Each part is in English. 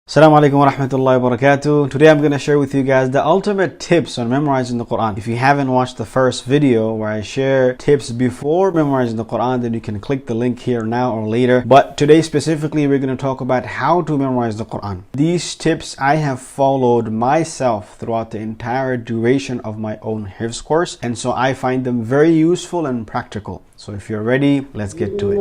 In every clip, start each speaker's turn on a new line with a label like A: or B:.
A: Assalamu alaikum wa rahmatullahi wa barakatuh. Today I'm going to share with you guys the ultimate tips on memorizing the Quran. If you haven't watched the first video where I share tips before memorizing the Quran, then you can click the link here now or later. But today specifically we're going to talk about how to memorize the Quran. These tips I have followed myself throughout the entire duration of my own Hifz course, and so I find them very useful and practical. So if you're ready, let's get to it.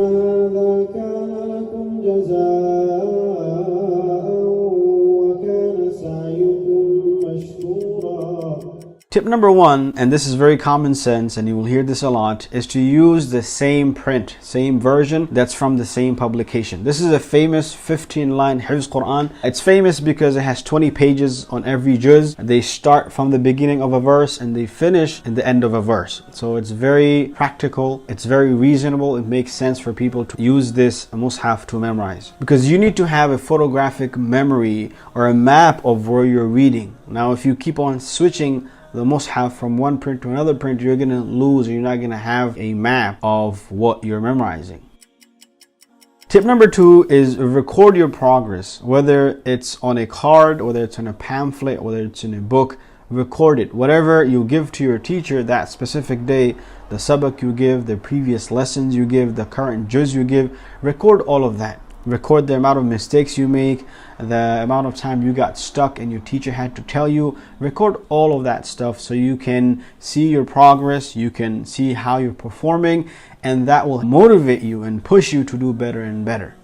A: Tip number one, and this is very common sense and you will hear this a lot, is to use the same print, same version that's from the same publication. This is a famous 15-line Hifz Qur'an. It's famous because it has 20 pages on every juz. They start from the beginning of a verse and they finish in the end of a verse. So it's very practical, it's very reasonable, it makes sense for people to use this mushaf to memorize. Because you need to have a photographic memory or a map of where you're reading. Now if you keep on switching the mushaf from one print to another print, you're going to lose, or you're not going to have a map of what you're memorizing. Tip number two is record your progress, whether it's on a card, whether it's in a pamphlet, whether it's in a book. Record it. Whatever you give to your teacher that specific day, the sabak you give, the previous lessons you give, the current juz you give, record all of that. Record the amount of mistakes you make, the amount of time you got stuck and your teacher had to tell you. Record all of that stuff so you can see your progress, you can see how you're performing, and that will motivate you and push you to do better and better.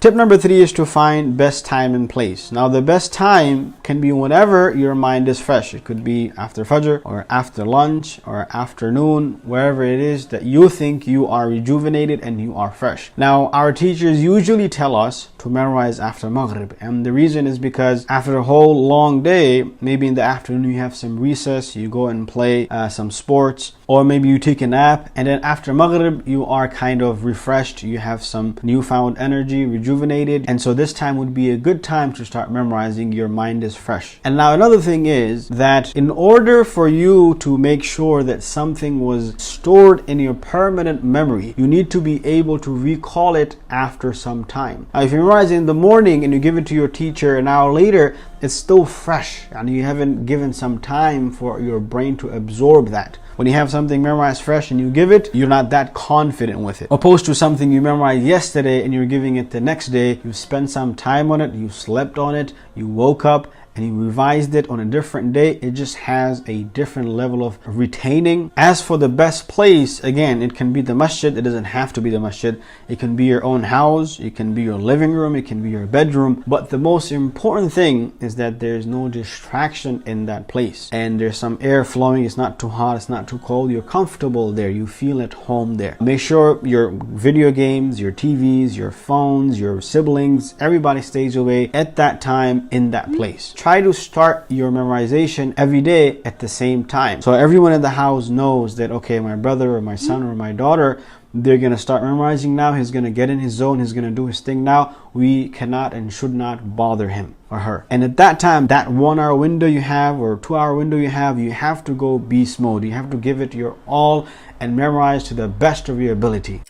A: Tip number three is to find best time and place. Now the best time can be whenever your mind is fresh. It could be after Fajr or after lunch or afternoon, wherever it is that you think you are rejuvenated and you are fresh. Now our teachers usually tell us to memorize after Maghrib, and the reason is because after a whole long day, maybe in the afternoon you have some recess, you go and play some sports, or maybe you take a nap, and then after Maghrib you are kind of refreshed, you have some newfound energy, rejuvenated, and so this time would be a good time to start memorizing. Your mind is fresh. And now another thing is that in order for you to make sure that something was stored in your permanent memory, you need to be able to recall it after some time. Now if you memorize in the morning and you give it to your teacher an hour later, it's still fresh and you haven't given some time for your brain to absorb that. When you have something memorized fresh and you give it, you're not that confident with it. Opposed to something you memorized yesterday and you're giving it the next day, you spent some time on it, you slept on it, you woke up and you revised it on a different day. It just has a different level of retaining. As for the best place, again, it can be the masjid. It doesn't have to be the masjid. It can be your own house, it can be your living room, it can be your bedroom. But the most important thing is that there's no distraction in that place and there's some air flowing. It's not too hot, it's not too cold. You're comfortable there, you feel at home there. Make sure your video games, your TVs, your phones, your siblings, everybody stays away at that time in that place. Try to start your memorization every day at the same time, so everyone in the house knows that, okay, my brother or my son or my daughter, they're going to start memorizing now. He's going to get in his zone, he's going to do his thing now. We cannot and should not bother him or her. And at that time, that 1 hour window you have or 2 hour window you have to go beast mode. You have to give it your all and memorize to the best of your ability.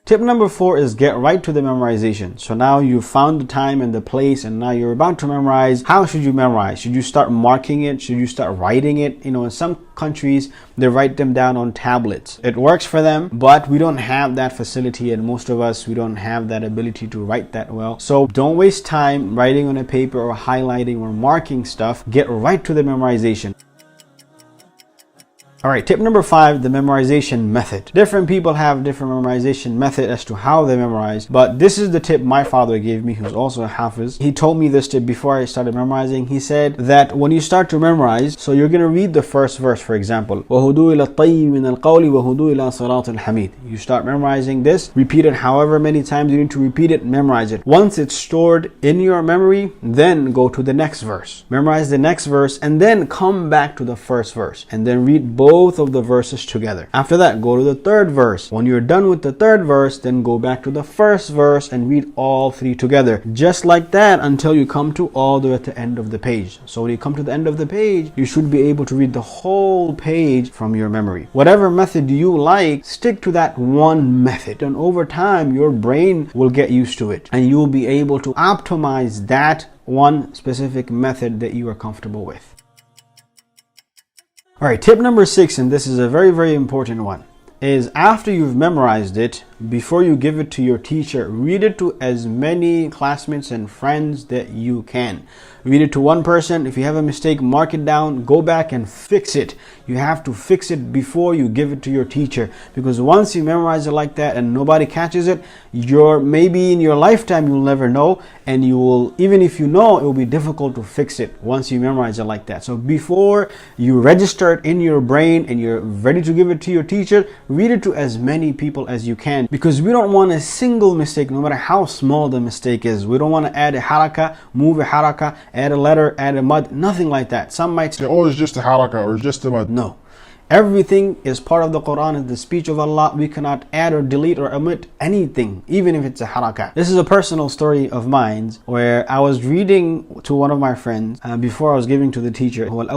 A: Tip number four is get right to the memorization. So now you've found the time and the place and now you're about to memorize. How should you memorize? Should you start marking it? Should you start writing it? You know, in some countries, they write them down on tablets. It works for them, but we don't have that facility, and most of us, we don't have that ability to write that well. So don't waste time writing on a paper or highlighting or marking stuff. Get right to the memorization. Alright, tip number five, the memorization method. Different people have different memorization method as to how they memorize, but this is the tip my father gave me, who's also a Hafiz. He told me this tip before I started memorizing. He said that when you start to memorize, so you're going to read the first verse, for example, وَهُدُوا إِلَى الطَّيِّبِ مِنَ الْقَوْلِ وَهُدُوا إِلَى صِرَاطِ الْحَمِيدِ. You start memorizing this, repeat it however many times you need to repeat it, memorize it. Once it's stored in your memory, then go to the next verse. Memorize the next verse and then come back to the first verse and then read both both of the verses together. After that, go to the third verse. When you're done with the third verse, then go back to the first verse and read all three together. Just like that until you come to all the way at the end of the page. So when you come to the end of the page, you should be able to read the whole page from your memory. Whatever method you like, stick to that one method. And over time, your brain will get used to it. And you will be able to optimize that one specific method that you are comfortable with. All right, tip number 6, and this is a very, very important one, is after you've memorized it, before you give it to your teacher, read it to as many classmates and friends that you can. Read it to one person. If you have a mistake, mark it down, go back and fix it. You have to fix it before you give it to your teacher, because once you memorize it like that and nobody catches it, maybe in your lifetime you'll never know, and you will, even if you know, it will be difficult to fix it once you memorize it like that. So before you register it in your brain and you're ready to give it to your teacher, read it to as many people as you can, because we don't want a single mistake, no matter how small the mistake is. We don't want to add a haraka, move a haraka, add a letter, add a mud, nothing like that. Some might say, oh, it's just a haraka or just a mud. No. Everything is part of the Qur'an, is the speech of Allah. We cannot add or delete or omit anything, even if it's a haraka. This is a personal story of mine where I was reading to one of my friends before I was giving to the teacher. I was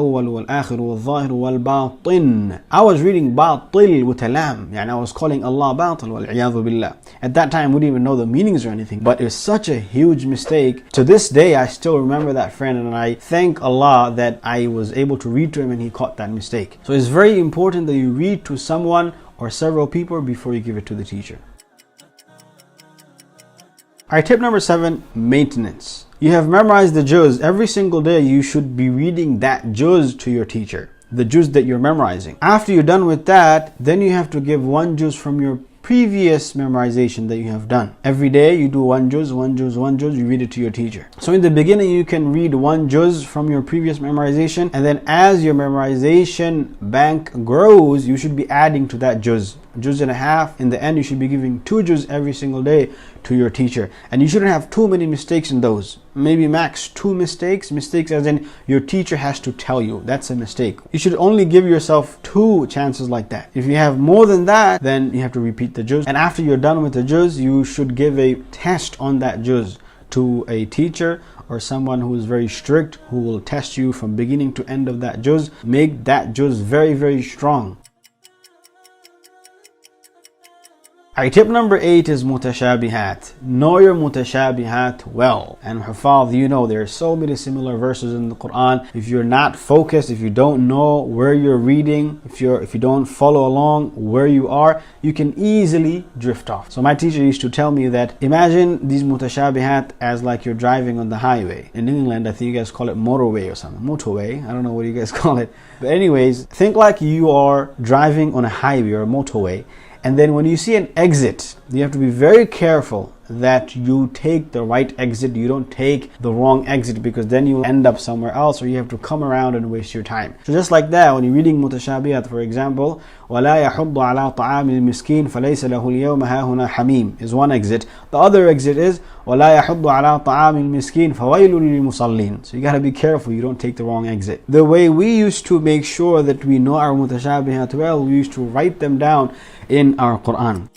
A: reading batil with a lam, and I was calling Allah batil wal iyadhu billah. At that time, we didn't even know the meanings or anything, but it was such a huge mistake. To this day, I still remember that friend, and I thank Allah that I was able to read to him and he caught that mistake. So it's very important that you read to someone or several people before you give it to the teacher. Alright, tip number 7, maintenance. You have memorized the juz. Every single day you should be reading that juz to your teacher, the juz that you're memorizing. After you're done with that, then you have to give one juz from your previous memorization that you have done. Every day you do one juz, you read it to your teacher. So in the beginning you can read one juz from your previous memorization, and then as your memorization bank grows, you should be adding to that juz and a half. In the end, you should be giving 2 juz every single day to your teacher, and you shouldn't have too many mistakes in those. Maybe max 2 mistakes as in your teacher has to tell you. That's a mistake. You should only give yourself 2 chances like that. If you have more than that, then you have to repeat the juz, and after you're done with the juz, you should give a test on that juz to a teacher or someone who is very strict, who will test you from beginning to end of that juz. Make that juz very, very strong. Alright, tip number 8 is mutashabihat. Know your mutashabihat well. And hufaz, you know there are so many similar verses in the Qur'an. If you're not focused, if you don't know where you're reading, if you don't follow along where you are, you can easily drift off. So my teacher used to tell me that imagine these mutashabihat as like you're driving on the highway. In England, I think you guys call it motorway or something. Motorway, I don't know what you guys call it. But anyways, think like you are driving on a highway or a motorway. And then when you see an exit, you have to be very careful that you take the right exit. You don't take the wrong exit, because then you end up somewhere else, or you have to come around and waste your time. So just like that, when you're reading mutashabiyat, for example, وَلَا يَحُضُّ عَلَىٰ طَعَامِ الْمِسْكِينِ فَلَيْسَ لَهُ الْيَوْمَ هَاهُنَا حَمِيمٌ is one exit. The other exit is وَلَا يَحُضُّ عَلَىٰ طَعَامِ الْمِسْكِينِ فَوَيْلٌ لِلْمُصَلِّينَ. So you got to be careful you don't take the wrong exit. The way we used to make sure that we know our mutashabihat well, we used to write them down in our Qur'an.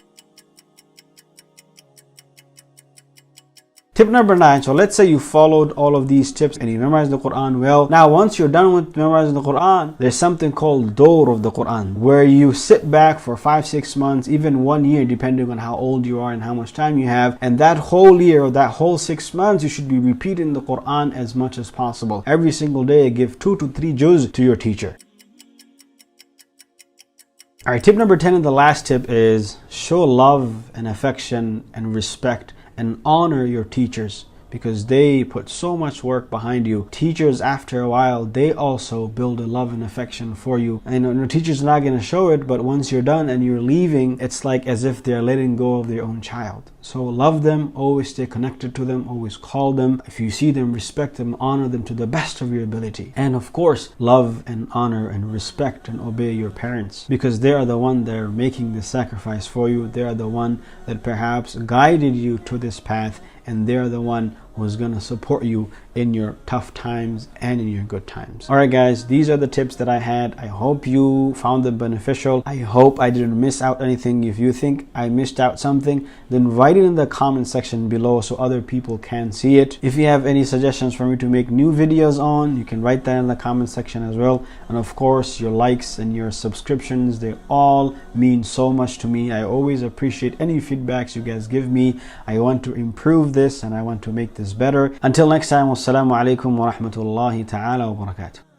A: Tip number 9. So let's say you followed all of these tips and you memorized the Qur'an well. Now once you're done with memorizing the Qur'an, there's something called Dawr of the Qur'an, where you sit back for 5-6 months, even 1 year, depending on how old you are and how much time you have. And that whole year or that whole 6 months, you should be repeating the Qur'an as much as possible. Every single day, give 2 to 3 juz to your teacher. Alright, tip number 10 and the last tip is show love and affection and respect and honor your teachers, because they put so much work behind you. Teachers, after a while, they also build a love and affection for you. And the teacher's not going to show it, but once you're done and you're leaving, it's like as if they're letting go of their own child. So love them, always stay connected to them, always call them. If you see them, respect them, honor them to the best of your ability. And of course, love and honor and respect and obey your parents, because they are the one that are making the sacrifice for you. They are the one that perhaps guided you to this path, and they're the one who's going to support you in your tough times and in your good times. All right, guys, these are the tips that I had. I hope you found them beneficial. I hope I didn't miss out anything. If you think I missed out something, then write it in the comment section below so other people can see it. If you have any suggestions for me to make new videos on, you can write that in the comment section as well. And of course, your likes and your subscriptions, they all mean so much to me. I always appreciate any feedbacks you guys give me. I want to improve this and I want to make this better. Until next time, wassalamu alaikum wa rahmatullahi ta'ala wa barakatuh.